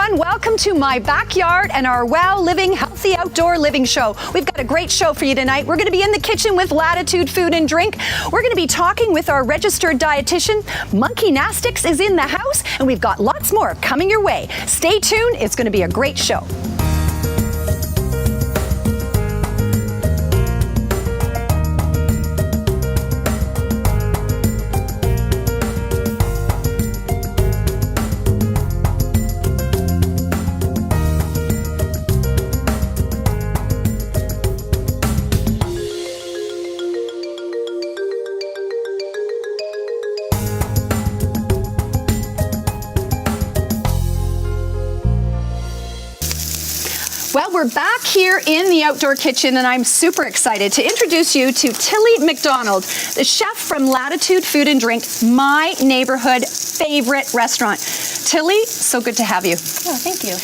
everyone. Welcome to my backyard and our WOW Living Healthy Outdoor Living show. We've got a great show for you tonight. We're going to be in the kitchen with Latitude Food and Drink. We're going to be talking with our registered dietitian. Monkey Nastics is in the house, and we've got lots more coming your way. Stay tuned. It's going to be a great show. Well, we're back here in the outdoor kitchen, and I'm super excited to introduce you to Tilly McDonald, the chef from Latitude Food and Drink, my neighborhood favorite restaurant. Tilly, so good to have you. Oh, thank you.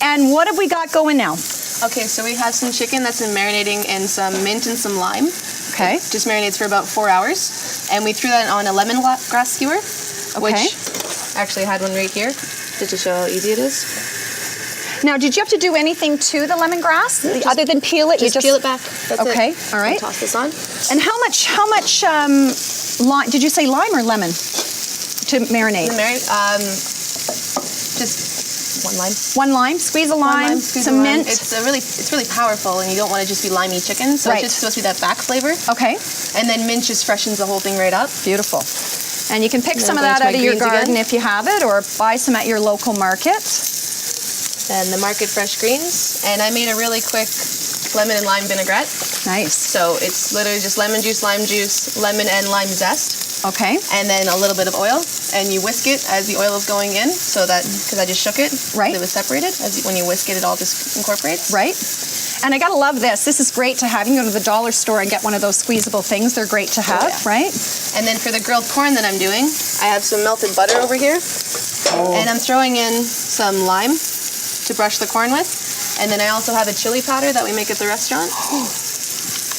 And what have we got going now? Okay, so we have some chicken that's been marinating in some mint and some lime. Okay. It just marinates for about 4 hours. And we threw that on a lemongrass skewer, which actually I had one right here, just to show how easy it is. Now, did you have to do anything to the lemongrass other than peel it? Just peel it back. That's okay. it. All right. And toss this on. And how much lime? Did you say lime or lemon to marinate? Just one lime. One lime. Squeeze a lime. Some mint. It's really powerful, and you don't want to just be limey chicken. So it's just supposed to be that back flavor. Okay. And then mint just freshens the whole thing right up. Beautiful. And you can pick some of that out of your garden if you have it, or buy some at your local market. And the market fresh greens. And I made a really quick lemon and lime vinaigrette. Nice. So it's literally just lemon juice, lemon and lime zest. Okay. And then a little bit of oil. And you whisk it as the oil is going in, so that, because I just shook it, right. It was separated. When you whisk it, it all just incorporates. Right. And I gotta love this. This is great to have. You can go to the dollar store and get one of those squeezable things. They're great to have, right? And then for the grilled corn that I'm doing, I have some melted butter over here. And I'm throwing in some lime to brush the corn with. And then I also have a chili powder that we make at the restaurant.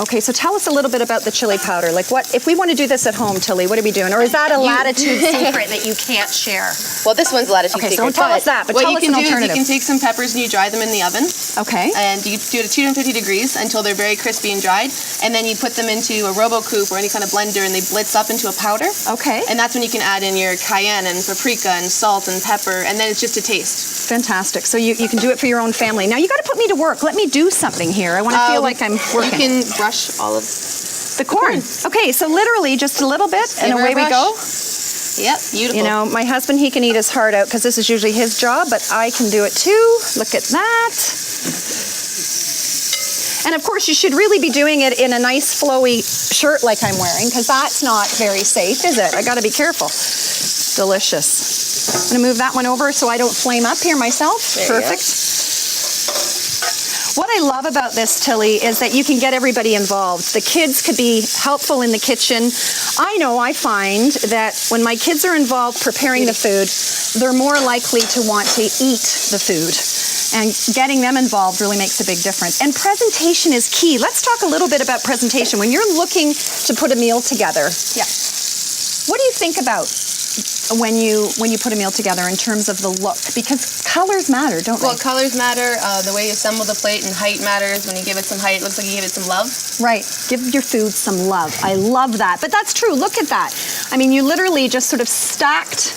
Okay, so tell us a little bit about the chili powder. Like, what if we want to do this at home, Tilly? What are we doing? Or is that a Latitude secret that you can't share? Well, this one's Latitude secret. Okay, so don't tell us that, but tell us an alternative. What you can do is you can take some peppers and you dry them in the oven. Okay. And you do it at 250 degrees until they're very crispy and dried. And then you put them into a RoboCoupe or any kind of blender, and they blitz up into a powder. Okay. And that's when you can add in your cayenne and paprika and salt and pepper, and then it's just a taste. Fantastic. So you can do it for your own family. Now, you got to put me to work. Let me do something here. I want to feel like I'm working. You can brush all of the corn. Okay, so literally just a little bit, and away we go. Yep, beautiful. You know, my husband, he can eat his heart out because this is usually his job, but I can do it too. Look at that. And of course, you should really be doing it in a nice flowy shirt like I'm wearing, because that's not very safe, is it? I got to be careful. Delicious. I'm going to move that one over so I don't flame up here myself. Perfect. What I love about this, Tilly, is that you can get everybody involved. The kids could be helpful in the kitchen. I find that when my kids are involved preparing the food, they're more likely to want to eat the food. And getting them involved really makes a big difference. And presentation is key. Let's talk a little bit about presentation. When you're looking to put a meal together, what do you think about when you put a meal together in terms of the look? Because colors matter, don't they? Well, colors matter. The way you assemble the plate, and height matters. When you give it some height, it looks like you give it some love. Right. Give your food some love. I love that. But that's true. Look at that. I mean, you literally just sort of stacked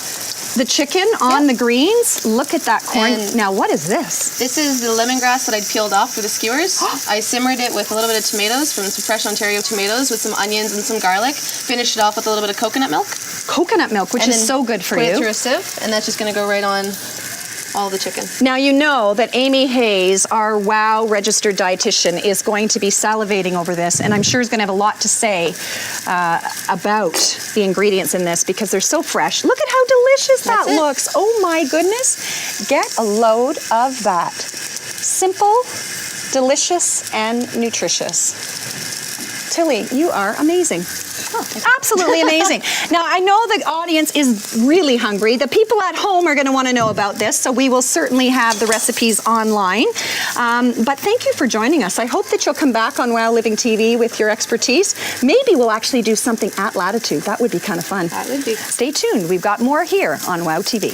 the chicken on the greens. Look at that corn. And now, what is this? This is the lemongrass that I peeled off for the skewers. I simmered it with a little bit of tomatoes from some fresh Ontario tomatoes with some onions and some garlic. Finished it off with a little bit of coconut milk. Coconut milk, which is so good for you. Put it through a sieve, and that's just going to go right on all the chicken. Now, you know that Amy Hayes, our WOW registered dietitian, is going to be salivating over this, and I'm sure is going to have a lot to say about the ingredients in this because they're so fresh. Look at how delicious that looks. Oh my goodness. Get a load of that. Simple, delicious, and nutritious. Tilly, you are amazing. Absolutely amazing. Now, I know the audience is really hungry. The people at home are going to want to know about this, so we will certainly have the recipes online. But thank you for joining us. I hope that you'll come back on WOW Living TV with your expertise. Maybe we'll actually do something at Latitude. That would be kind of fun. That would be. Stay tuned. We've got more here on WOW TV.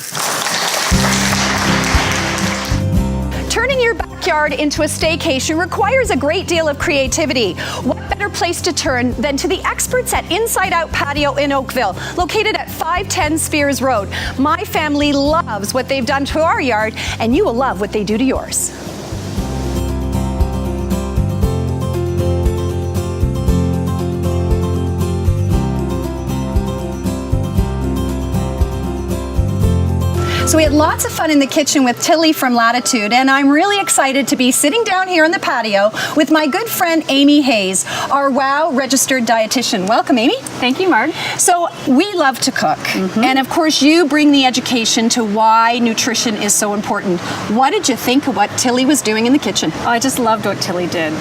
Turning your backyard into a staycation requires a great deal of creativity. What better place to turn than to the experts at Inside Out Patio in Oakville, located at 510 Spears Road. My family loves what they've done to our yard, and you will love what they do to yours. So we had lots of fun in the kitchen with Tilly from Latitude, and I'm really excited to be sitting down here on the patio with my good friend Amy Hayes, our WOW registered dietitian. Welcome, Amy. Thank you, Marg. So we love to cook, and of course you bring the education to why nutrition is so important. What did you think of what Tilly was doing in the kitchen? Oh, I just loved what Tilly did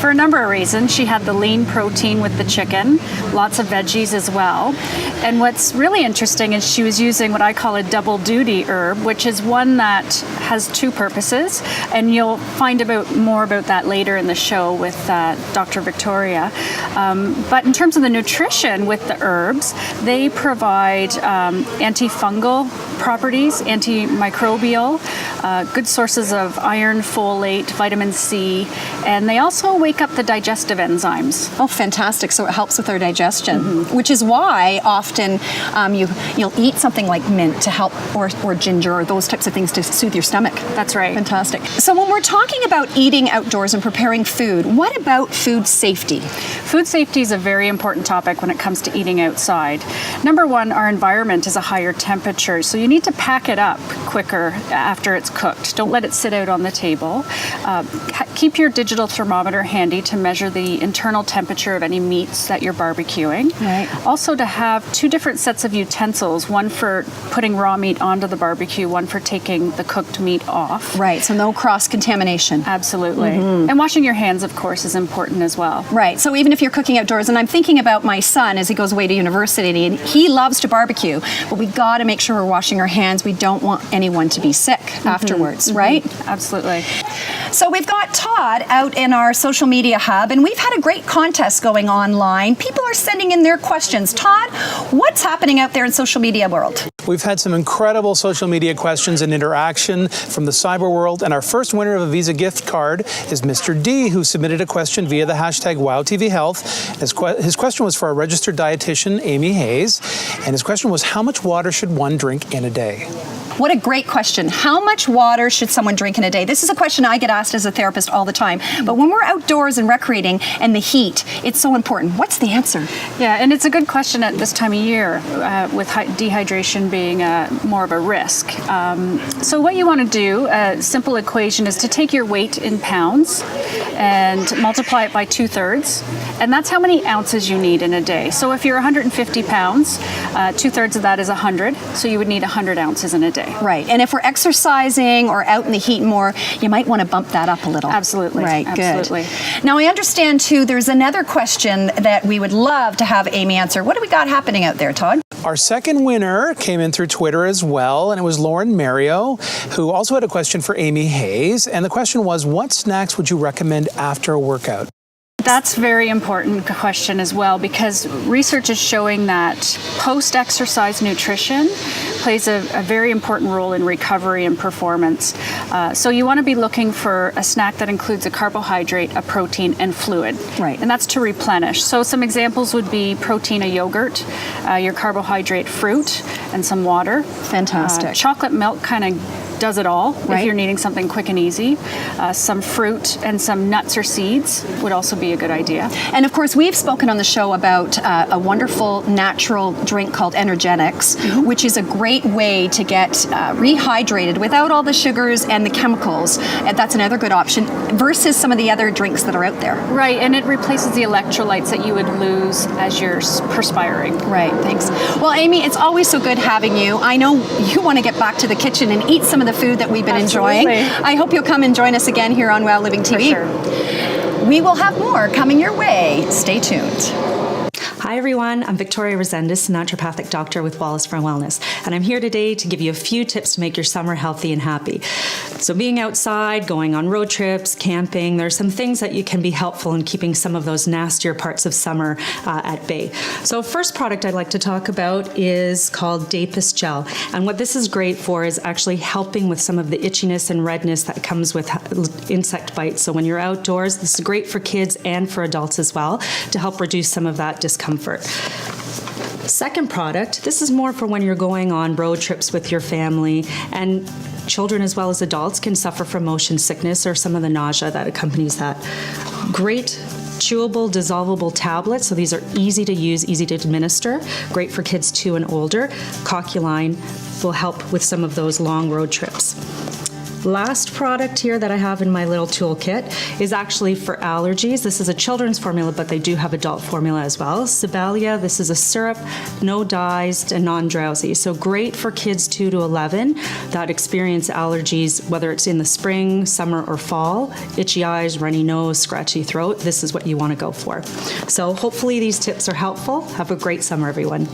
for a number of reasons. She had the lean protein with the chicken, lots of veggies as well. And what's really interesting is she was using what I call a double duty herb, which is one that has two purposes, and you'll find more about that later in the show with Dr. Victoria. But in terms of the nutrition with the herbs, they provide antifungal properties, antimicrobial, good sources of iron, folate, vitamin C, and they also wake up the digestive enzymes. Oh, fantastic. So it helps with our digestion, which is why often you'll eat something like mint to help, or ginger, or those types of things to soothe your stomach. That's right. Fantastic. So when we're talking about eating outdoors and preparing food, what about food safety? Food safety is a very important topic when it comes to eating outside. Number one, our environment is a higher temperature, so you need to pack it up quicker after it's cooked. Don't let it sit out on the table. Keep your digital thermometer handy to measure the internal temperature of any meats that you're barbecuing. Right. Also, to have two different sets of utensils, one for putting raw meat onto the barbecue, one for taking the cooked meat off. Right, so no cross-contamination. Absolutely. And washing your hands, of course, is important as well. Right, so even if you're cooking outdoors, and I'm thinking about my son as he goes away to university, and he loves to barbecue, but we got to make sure we're washing our hands. We don't want anyone to be sick afterwards, right? Absolutely. So we've got Todd out in our social media hub, and we've had a great contest going online. People are sending in their questions. Todd, what's happening out there in social media world? We've had some incredible social media questions and interaction from the cyber world, and our first winner of a Visa gift card is Mr. D, who submitted a question via the hashtag WowTVHealth. His question was for our registered dietitian, Amy Hayes, and his question was, how much water should one drink in a day? What a great question. How much water should someone drink in a day? This is a question I get asked as a therapist all the time. But when we're outdoors and recreating and the heat, it's so important. What's the answer? Yeah, and it's a good question at this time of year with dehydration being more of a risk. So what you want to do, a simple equation, is to take your weight in pounds and multiply it by 2/3. And that's how many ounces you need in a day. So if you're 150 pounds, 2/3 of that is 100. So you would need 100 ounces in a day. Right, and if we're exercising or out in the heat more, you might want to bump that up a little. Absolutely. Right, Absolutely. Good. Now I understand too, there's another question that we would love to have Amy answer. What do we got happening out there, Todd? Our second winner came in through Twitter as well, and it was Lauren Mario, who also had a question for Amy Hayes. And the question was, what snacks would you recommend after a workout? That's a very important question as well, because research is showing that post-exercise nutrition plays a very important role in recovery and performance. So you want to be looking for a snack that includes a carbohydrate, a protein, and fluid. Right. And that's to replenish. So some examples would be protein, a yogurt, your carbohydrate, fruit, and some water. Fantastic. Chocolate milk kind of does it all Right. if you're needing something quick and easy. Some fruit and some nuts or seeds would also be a good idea. And of course, we've spoken on the show about a wonderful natural drink called Energetics, which is a great way to get rehydrated without all the sugars and the chemicals. And that's another good option versus some of the other drinks that are out there. Right, and it replaces the electrolytes that you would lose as you're perspiring. Right, thanks. Well, Amy, it's always so good having you. I know you want to get back to the kitchen and eat some of the food that we've been enjoying. Absolutely. I hope you'll come and join us again here on WOW Living TV. For sure. We will have more coming your way. Stay tuned. Hi, Hi everyone, I'm Victoria Resendez, naturopathic doctor with Wallace Farm Wellness, and I'm here today to give you a few tips to make your summer healthy and happy. So being outside, going on road trips, camping, there are some things that you can be helpful in keeping some of those nastier parts of summer at bay. So first product I'd like to talk about is called Dapis Gel, and what this is great for is actually helping with some of the itchiness and redness that comes with insect bites. So when you're outdoors, this is great for kids and for adults as well to help reduce some of that discomfort. Second product, this is more for when you're going on road trips with your family, and children as well as adults can suffer from motion sickness or some of the nausea that accompanies that. Great chewable, dissolvable tablets, so these are easy to use, easy to administer, great for kids 2 and older. Coculine will help with some of those long road trips. Last product here that I have in my little toolkit is actually for allergies. This is a children's formula, but they do have adult formula as well. Sibalia, this is a syrup, no dyes and non-drowsy. So great for kids 2 to 11 that experience allergies, whether it's in the spring, summer, or fall. Itchy eyes, runny nose, scratchy throat. This is what you want to go for. So hopefully these tips are helpful. Have a great summer, everyone.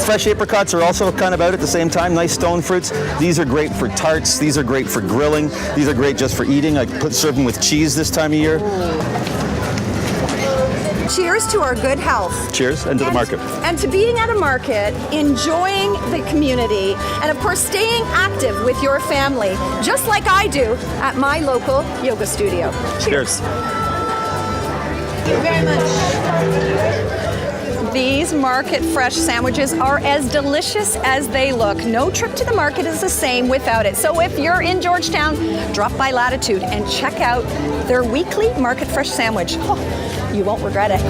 Fresh apricots are also kind of out at the same time, nice stone fruits. These are great for tarts, these are great for grilling, these are great just for eating. I serve them with cheese this time of year. Cheers to our good health. Cheers, and to the market. And to being at a market, enjoying the community, and of course staying active with your family, just like I do at my local yoga studio. Cheers. Thank you very much. These market fresh sandwiches are as delicious as they look. No trip to the market is the same without it. So if you're in Georgetown, drop by Latitude and check out their weekly market fresh sandwich. Oh, you won't regret it.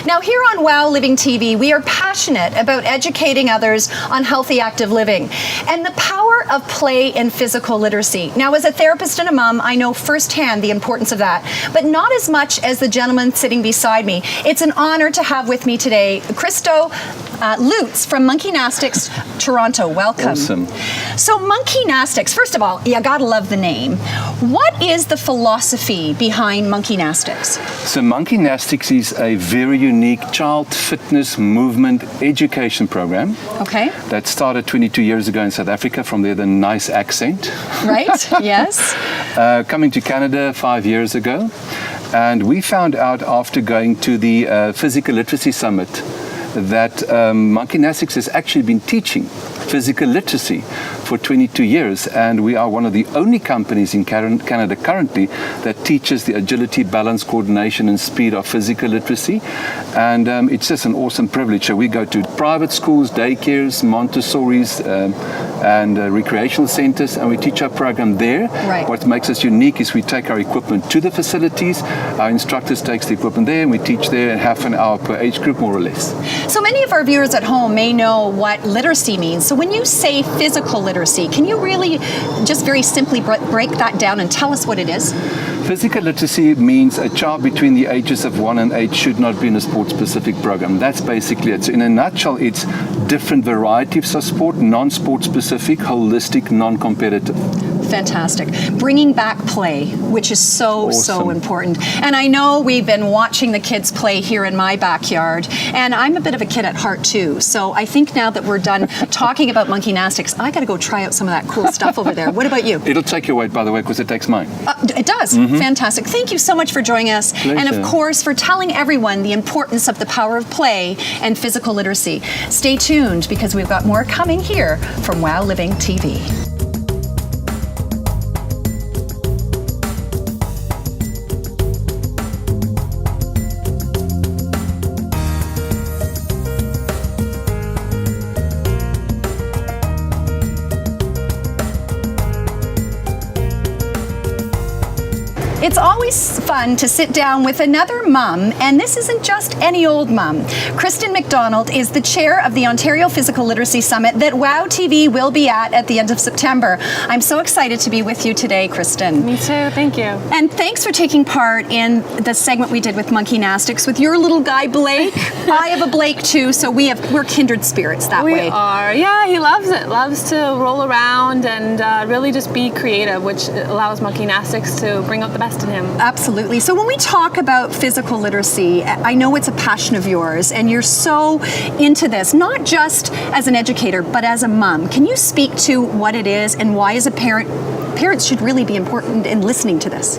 Now, here on Wow Living TV, we are passionate about educating others on healthy, active living and the power of play and physical literacy. Now, as a therapist and a mom, I know firsthand the importance of that, but not as much as the gentleman sitting beside me. It's an honor to have with me today Christo Lutz from Monkeynastics Toronto. Welcome. Awesome. So Monkeynastics, first of all, you gotta love the name. What is the philosophy behind Monkeynastics? So Monkeynastics is a very unique child fitness movement education program. Okay. That started 22 years ago in South Africa, from there the nice accent. Right, yes. Coming to Canada 5 years ago. And we found out after going to the Physical Literacy Summit that Monkeynastics has actually been teaching physical literacy for 22 years, and we are one of the only companies in Canada currently that teaches the agility, balance, coordination and speed of physical literacy, and it's just an awesome privilege. So we go to private schools, daycares, Montessori's and recreational centers, and we teach our program there. Right. What makes us unique is we take our equipment to the facilities, our instructors takes the equipment there, and we teach there in half an hour per age group, more or less. So many of our viewers at home may know what literacy means. So when you say physical literacy, can you really just very simply break that down and tell us what it is? Physical literacy means a child between the ages of 1 and 8 should not be in a sport-specific program. That's basically it. So in a nutshell, it's different varieties of sport, non-sport specific, holistic, non-competitive. Fantastic. Bringing back play, which is so Awesome. important. And I know we've been watching the kids play here in my backyard, and I'm a bit of a kid at heart too. So I think now that we're done talking about Monkeynastics, I got to go try out some of that cool stuff over there. What about you? It'll take your weight, by the way, because it takes mine. It does. Fantastic. Thank you so much for joining us. And of Pleasure. course, for telling everyone the importance of the power of play and physical literacy. Stay tuned because we've got more coming here from Wow Living TV. It's always fun to sit down with another mum, and this isn't just any old mum. Kristen McDonald is the chair of the Ontario Physical Literacy Summit that WOW TV will be at the end of September. I'm so excited to be with you today, Kristen. Me too, thank you. And thanks for taking part in the segment we did with Monkeynastics with your little guy Blake. I have a Blake too, so we're kindred spirits that way. We are. Yeah, he loves it. Loves to roll around and really just be creative, which allows Monkeynastics to bring out the best in him. Absolutely. So when we talk about physical literacy, I know it's a passion of yours, and you're so into this, not just as an educator, but as a mom. Can you speak to what it is and why, as a parent, parents should really be important in listening to this?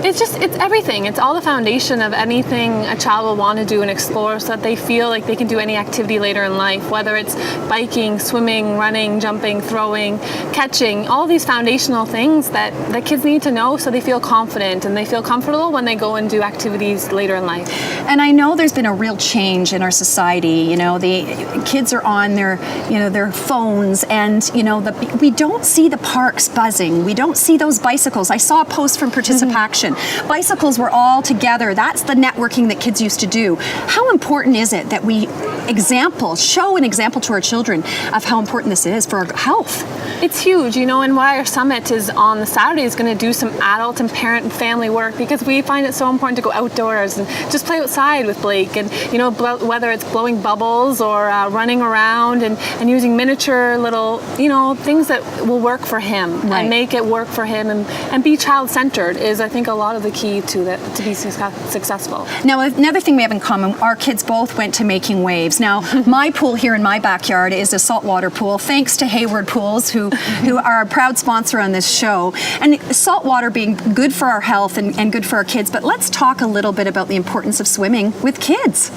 It's everything. It's all the foundation of anything a child will want to do and explore so that they feel like they can do any activity later in life, whether it's biking, swimming, running, jumping, throwing, catching, all these foundational things that the kids need to know so they feel confident and they feel comfortable when they go and do activities later in life. And I know there's been a real change in our society. You know, the kids are on their phones, and we don't see the parks buzzing. We don't see those bicycles. I saw a post from Participation. Bicycles were all together. That's the networking that kids used to do. How important is it that we show an example to our children of how important this is for our health? It's huge, and why our summit is on the Saturday is going to do some adult and parent and family work, because we find it so important to go outdoors and just play outside with Blake, and whether it's blowing bubbles or running around and using miniature little things that will work for him, right, and make it work for him and be child-centered is, I think, a lot of the key to be successful. Now, another thing we have in common, our kids both went to Making Waves. Now, my pool here in my backyard is a saltwater pool, thanks to Hayward Pools, who are a proud sponsor on this show. And saltwater being good for our health and good for our kids. But let's talk a little bit about the importance of swimming with kids.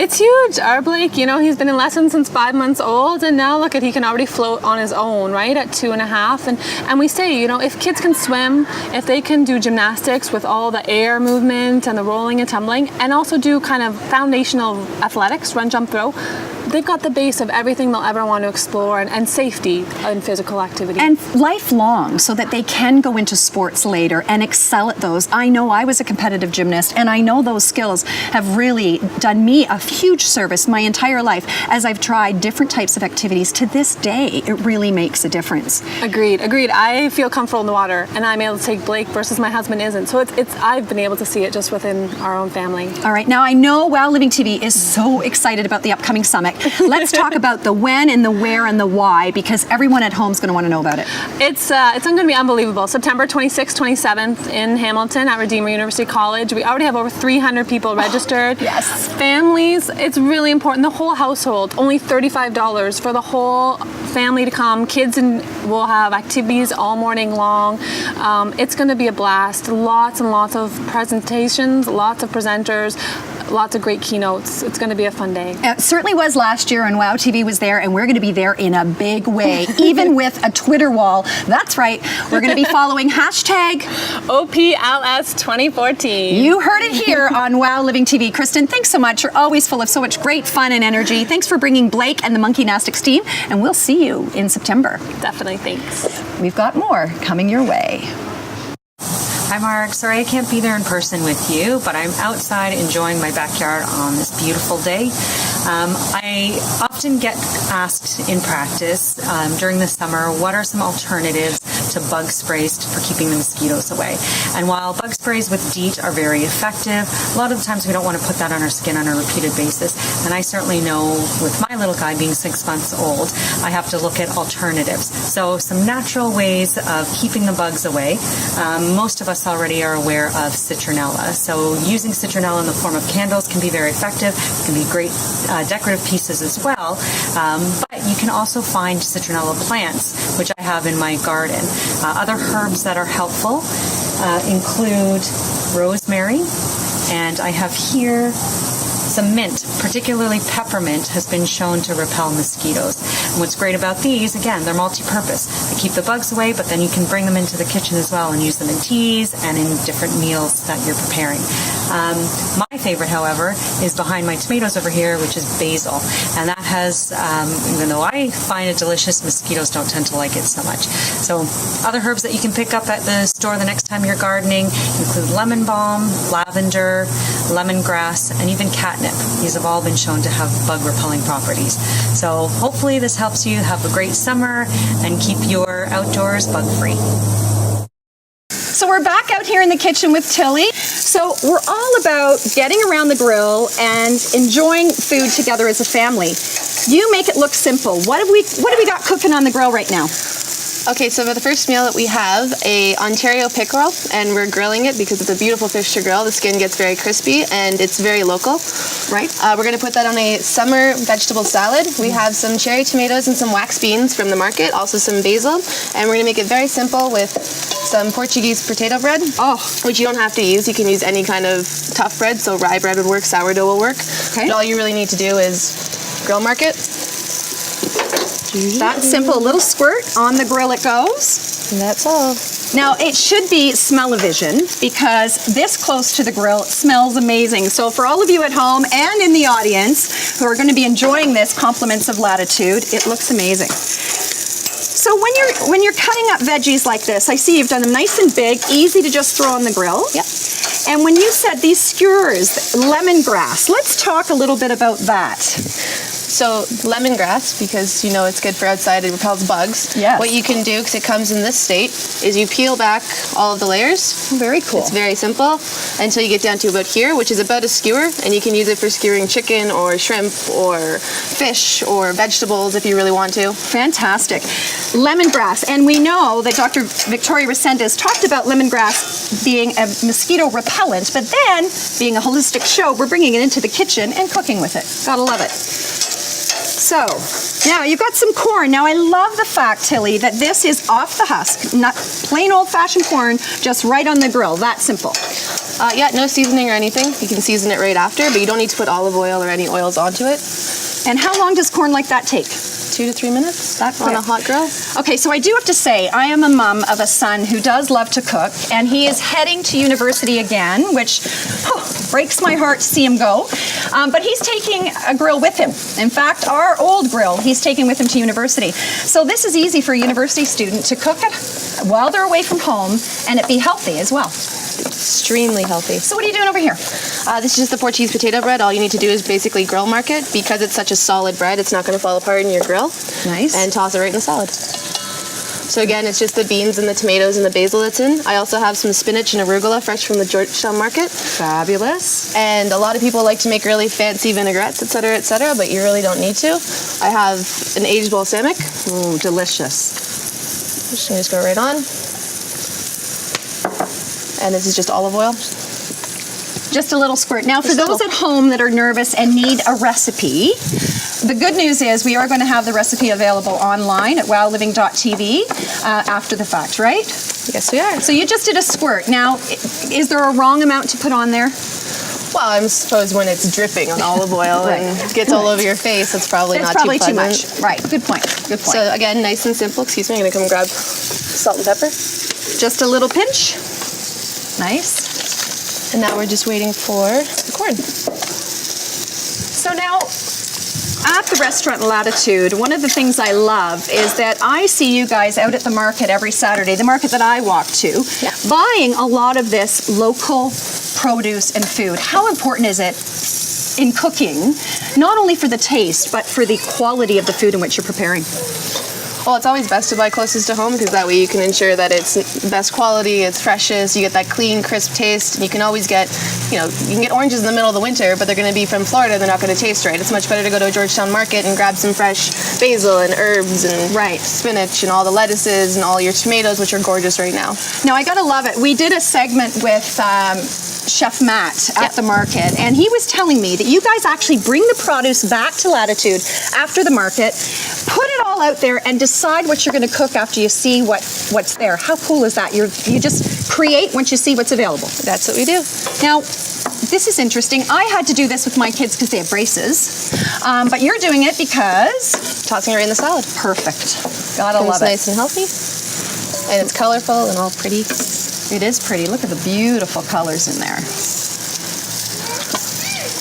It's huge. Our Blake, he's been in lessons since 5 months old, and now look at, he can already float on his own, right, at 2.5. And we say, if kids can swim, if they can do gymnastics with all the air movement and the rolling and tumbling, and also do kind of foundational athletics, run, jump, throw, they've got the base of everything they'll ever want to explore, and safety in physical activity. And lifelong, so that they can go into sports later and excel at those. I know I was a competitive gymnast, and I know those skills have really done me a huge service my entire life as I've tried different types of activities. To this day, it really makes a difference. Agreed. I feel comfortable in the water, and I'm able to take Blake versus my husband isn't. So I've been able to see it just within our own family. All right, now I know WOW Living TV is so excited about the upcoming summit. Let's talk about the when and the where and the why, because everyone at home is going to want to know about it. It's going to be unbelievable. September 26th, 27th in Hamilton at Redeemer University College. We already have over 300 people registered. Yes. Families, it's really important. The whole household, only $35 for the whole family to come. Kids will have activities all morning long. It's going to be a blast. Lots and lots of presentations, lots of presenters, lots of great keynotes. It's going to be a fun day. It certainly was last year, and WOW TV was there, and we're going to be there in a big way, even with a Twitter wall. That's right. We're going to be following hashtag OPLS 2014. You heard it here on WOW Living TV. Kristen, thanks so much. You're always full of so much great fun and energy. Thanks for bringing Blake and the Monkeynastics team, and we'll see you in September. Definitely, thanks. We've got more coming your way. Hi, Mark. Sorry I can't be there in person with you, but I'm outside enjoying my backyard on this beautiful day. I often get asked in practice during the summer, what are some alternatives to bug sprays for keeping the mosquitoes away? And while bug sprays with DEET are very effective, a lot of the times we don't want to put that on our skin on a repeated basis. And I certainly know with my little guy being 6 months old, I have to look at alternatives. So some natural ways of keeping the bugs away. Most of us already are aware of citronella. So using citronella in the form of candles can be very effective. It can be great decorative pieces as well. But you can also find citronella plants, which I have in my garden. Other herbs that are helpful include rosemary, and I have here some mint, particularly peppermint, has been shown to repel mosquitoes. And what's great about these, again, they're multi-purpose. They keep the bugs away, but then you can bring them into the kitchen as well and use them in teas and in different meals that you're preparing. My favorite, however, is behind my tomatoes over here, which is basil. And that has, even though I find it delicious, mosquitoes don't tend to like it so much. So other herbs that you can pick up at the store the next time you're gardening include lemon balm, lavender, lemongrass, and even catnip. These have all been shown to have bug-repelling properties. So hopefully this helps you have a great summer and keep your outdoors bug-free. So we're back out here in the kitchen with Tilly. So we're all about getting around the grill and enjoying food together as a family. You make it look simple. What have we got cooking on the grill right now? Okay, so for the first meal that we have a Ontario pickerel, and we're grilling it because it's a beautiful fish to grill. The skin gets very crispy and it's very local. Right. We're going to put that on a summer vegetable salad. We have some cherry tomatoes and some wax beans from the market, also some basil, and we're going to make it very simple with some Portuguese potato bread, which you don't have to use. You can use any kind of tough bread, so rye bread would work, sourdough will work. Okay. But all you really need to do is grill mark it. That simple, a little squirt on the grill it goes. And that's all. Now it should be smell-o-vision because this close to the grill smells amazing. So for all of you at home and in the audience who are going to be enjoying this, compliments of Latitude, it looks amazing. So when you're cutting up veggies like this, I see you've done them nice and big, easy to just throw on the grill. Yep. And when you said these skewers, lemongrass, let's talk a little bit about that. So lemongrass, because you know it's good for outside, it repels bugs. Yes. What you can do, because it comes in this state, is you peel back all of the layers. Very cool. It's very simple until you get down to about here, which is about a skewer, and you can use it for skewering chicken or shrimp or fish or vegetables if you really want to. Fantastic. Lemongrass, and we know that Dr. Victoria Resendez talked about lemongrass being a mosquito repellent, but then, being a holistic show, we're bringing it into the kitchen and cooking with it. Gotta love it. So, now you've got some corn. Now I love the fact, Tilly, that this is off the husk, not plain old-fashioned corn, just right on the grill, that simple. Yeah, no seasoning or anything. You can season it right after, but you don't need to put olive oil or any oils onto it. And how long does corn like that take? 2 to 3 minutes That on a quick. hot grill. Okay, so I do have to say, I am a mom of a son who does love to cook, and he is heading to university again, which breaks my heart to see him go. But he's taking a grill with him. In fact, our old grill, he's taking with him to university. So this is easy for a university student to cook it while they're away from home, and it be healthy as well. Extremely healthy. So what are you doing over here? This is just the Portuguese potato bread. All you need to do is basically grill mark it. Because it's such a solid bread, it's not going to fall apart in your grill. Nice. And toss it right in the salad. So again, it's just the beans and the tomatoes and the basil that's in. I also have some spinach and arugula fresh from the Georgetown market. Fabulous. And a lot of people like to make really fancy vinaigrettes, etc., but you really don't need to. I have an aged balsamic. Ooh, delicious. Just gonna go right on. And this is just olive oil. Just a little squirt. Now, for those at home that are nervous and need a recipe, the good news is we are going to have the recipe available online at wowliving.tv after the fact, right? Yes, we are. So you just did a squirt. Now, is there a wrong amount to put on there? Well, I suppose when it's dripping on olive oil and gets all over your face, it's probably It's not probably too too pleasant. much. Right. Good point. Good point. So again, nice and simple. Excuse me, I'm gonna come grab salt and pepper. Just a little pinch. Nice. And now we're just waiting for the corn. So now, at the restaurant Latitude, one of the things I love is that I see you guys out at the market every Saturday, the market that I walk to, buying a lot of this local produce and food. How important is it in cooking, not only for the taste, but for the quality of the food in which you're preparing? Well, it's always best to buy closest to home because that way you can ensure that it's best quality, it's freshest, you get that clean, crisp taste. And you can always get, you can get oranges in the middle of the winter, but they're going to be from Florida, they're not going to taste right. It's much better to go to a Georgetown market and grab some fresh basil and herbs and spinach and all the lettuces and all your tomatoes, which are gorgeous right now. Now, I gotta love it. We did a segment with Chef Matt at the market, and he was telling me that you guys actually bring the produce back to Latitude after the market, put it all out there, and decide what you're going to cook after you see what's there. How cool is that? You just create once you see what's available. That's what we do. Now, this is interesting. I had to do this with my kids because they have braces, but you're doing it because Tossing it right in the salad. perfect. Gotta And love it's it. nice and healthy. And it's colorful and all pretty. It is pretty. Look at the beautiful colors in there.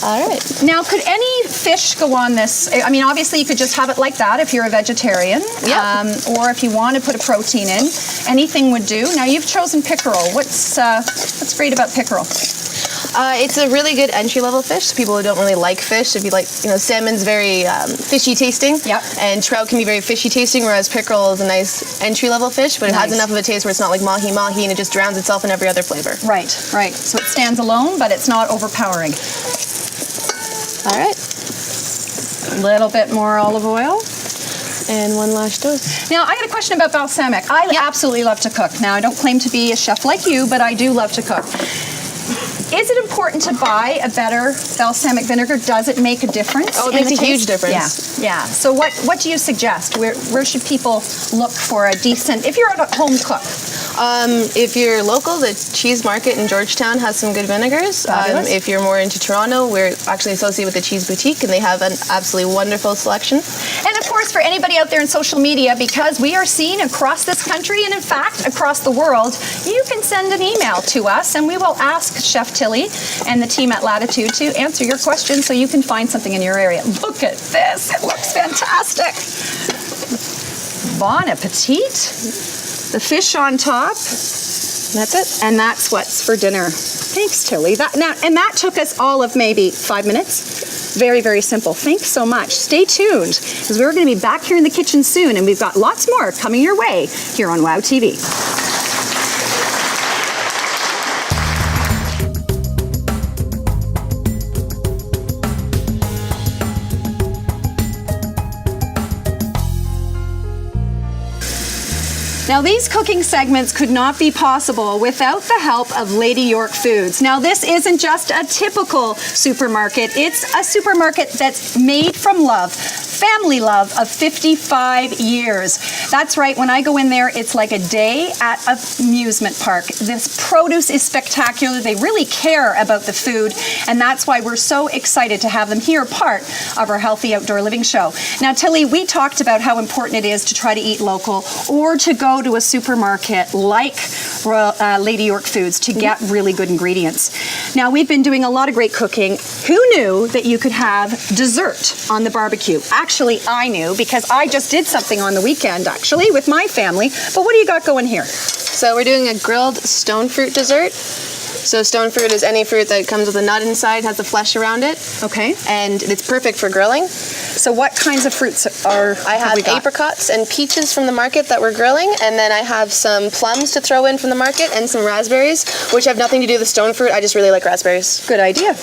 All right. Now, could any fish go on this? I mean, obviously, you could just have it like that if you're a vegetarian, or if you want to put a protein in. Anything would do. Now, you've chosen pickerel. What's great about pickerel? It's a really good entry-level fish. So people who don't really like fish, if you like, salmon's very fishy tasting. Yep. And trout can be very fishy tasting, whereas pickerel is a nice entry-level fish, but it has Nice. enough of a taste where it's not like mahi-mahi and it just drowns itself in every other flavor. Right. So it stands alone, but it's not overpowering. All right. A little bit more olive oil. And one last dose. Now, I got a question about balsamic. I absolutely love to cook. Now, I don't claim to be a chef like you, but I do love to cook. Is it important to buy a better balsamic vinegar? Does it make a difference? Oh, it in makes the a huge taste? difference. Yeah. So what do you suggest? Where should people look for a decent, if you're a home cook? If you're local, the cheese market in Georgetown has some good vinegars. Fabulous. If you're more into Toronto, we're actually associated with the Cheese Boutique, and they have an absolutely wonderful selection. And of course, for anybody out there in social media, because we are seen across this country and in fact across the world, you can send an email to us and we will ask Chef Tilly and the team at Latitude to answer your questions so you can find something in your area. Look at this, it looks fantastic. Bon appetit. The fish on top. That's it. And that's what's for dinner. Thanks, Tilly. That took us all of maybe 5 minutes. Very, very simple. Thanks so much. Stay tuned, because we're going to be back here in the kitchen soon, and we've got lots more coming your way here on WOW TV. Now, these cooking segments could not be possible without the help of Lady York Foods. Now, this isn't just a typical supermarket. It's a supermarket that's made from love, family love of 55 years. That's right, when I go in there, it's like a day at an amusement park. This produce is spectacular. They really care about the food, and that's why we're so excited to have them here, part of our Healthy Outdoor Living show. Now, Tilly, we talked about how important it is to try to eat local or to go to a supermarket like Lady York Foods to get really good ingredients. Now, we've been doing a lot of great cooking. Who knew that you could have dessert on the barbecue? Actually, I knew, because I just did something on the weekend, actually, with my family. But what do you got going here? So we're doing a grilled stone fruit dessert. So stone fruit is any fruit that comes with a nut inside, has the flesh around it. Okay. And it's perfect for grilling. So what kinds of fruits I have we got? apricots and peaches from the market that we're grilling, and then I have some plums to throw in from the market and some raspberries, which have nothing to do with stone fruit. I just really like raspberries. Good idea.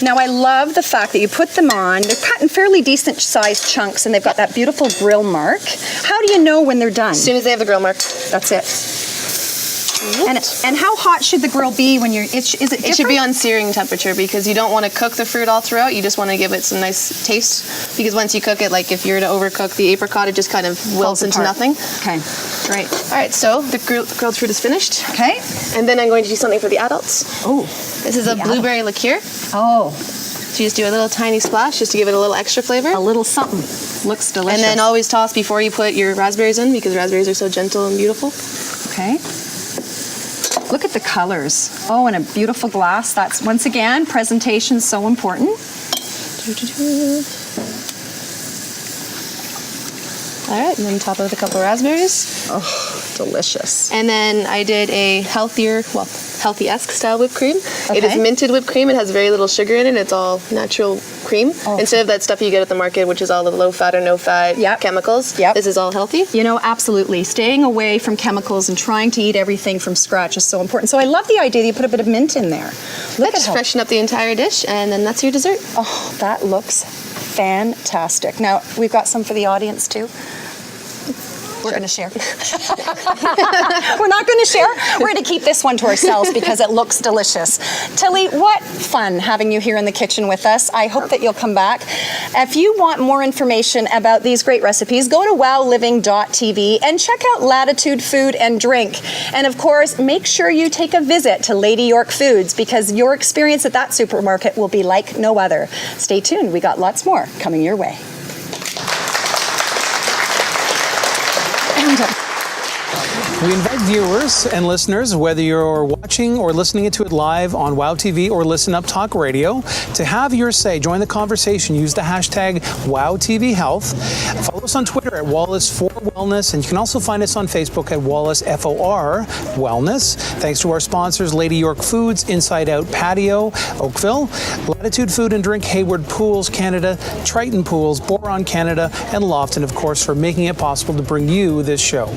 Now, I love the fact that you put them on. They're cut in fairly decent sized chunks, and they've got that beautiful grill mark. How do you know when they're done? As soon as they have the grill mark. That's it. And how hot should the grill be when you're? Is it different? It should be on searing temperature, because you don't want to cook the fruit all throughout. You just want to give it some nice taste, because once you cook it, like if you were to overcook the apricot, it just kind of wilts into apart. nothing. Okay, great. All right, so the grilled fruit is finished. Okay. And then I'm going to do something for the adults. Oh, This is a blueberry liqueur. oh, So you just do a little tiny splash just to give it a little extra flavor. a little something. Looks delicious. And then always toss before you put your raspberries in, because raspberries are so gentle and beautiful. Okay. Look at the colors. Oh, and a beautiful glass. That's, once again, presentation so important. All right, and then top it with a couple of raspberries. Oh, delicious. And then I did a healthy-esque style whipped cream. It is Okay. minted whipped cream. It has very little sugar in it. It's all natural cream. Oh. Instead of that stuff you get at the market, which is all the low-fat or no-fat Yep. chemicals. Yep. This is all healthy. You know, absolutely. Staying away from chemicals and trying to eat everything from scratch is so important. So I love the idea that you put a bit of mint in there. Look at Just how, freshen up the entire dish, and then that's your dessert. oh, that looks fantastic. Now, we've got some for the audience too. We're going to share. We're not going to share. We're going to keep this one to ourselves because it looks delicious. Tilly, what fun having you here in the kitchen with us. I hope that you'll come back. If you want more information about these great recipes, go to wowliving.tv and check out Latitude Food and Drink. And of course, make sure you take a visit to Lady York Foods because your experience at that supermarket will be like no other. Stay tuned. We got lots more coming your way. We invite viewers and listeners, whether you're watching or listening to it live on WOW TV or Listen Up Talk Radio, to have your say. Join the conversation. Use the hashtag WowTVHealth. Follow us on Twitter at Wallace4Wellness, and you can also find us on Facebook at Wallace FOR Wellness. Thanks to our sponsors, Lady York Foods, Inside Out Patio, Oakville, Latitude Food and Drink, Hayward Pools Canada, Triton Pools, Boron Canada, and Lofton, of course, for making it possible to bring you this show.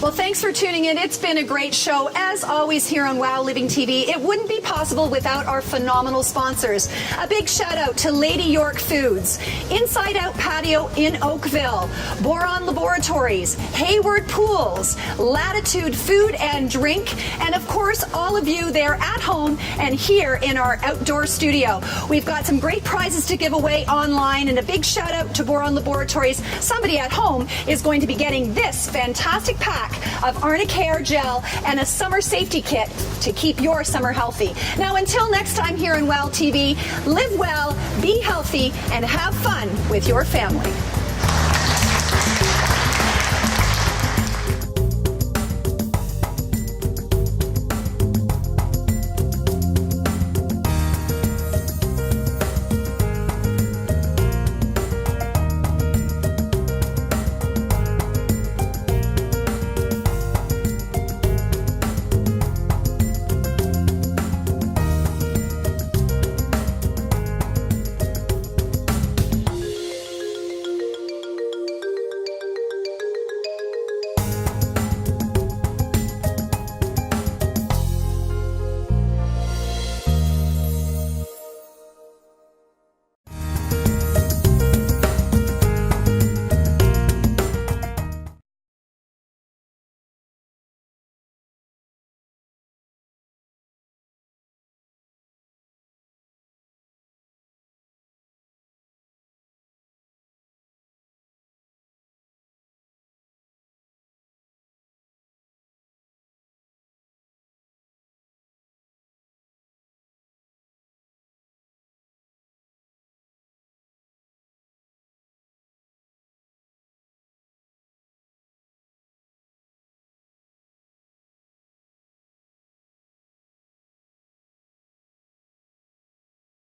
Well, thanks for tuning in. It's been a great show, as always, here on WOW Living TV. It wouldn't be possible without our phenomenal sponsors. A big shout out to Lady York Foods, Inside Out Patio in Oakville, Boron Laboratories, Hayward Pools, Latitude Food and Drink, and of course, all of you there at home and here in our outdoor studio. We've got some great prizes to give away online, and a big shout out to Boron Laboratories. Somebody at home is going to be getting this fantastic pack of Arnicare gel and a summer safety kit to keep your summer healthy. Now, until next time here on WOW TV, live well, be healthy, and have fun with your family.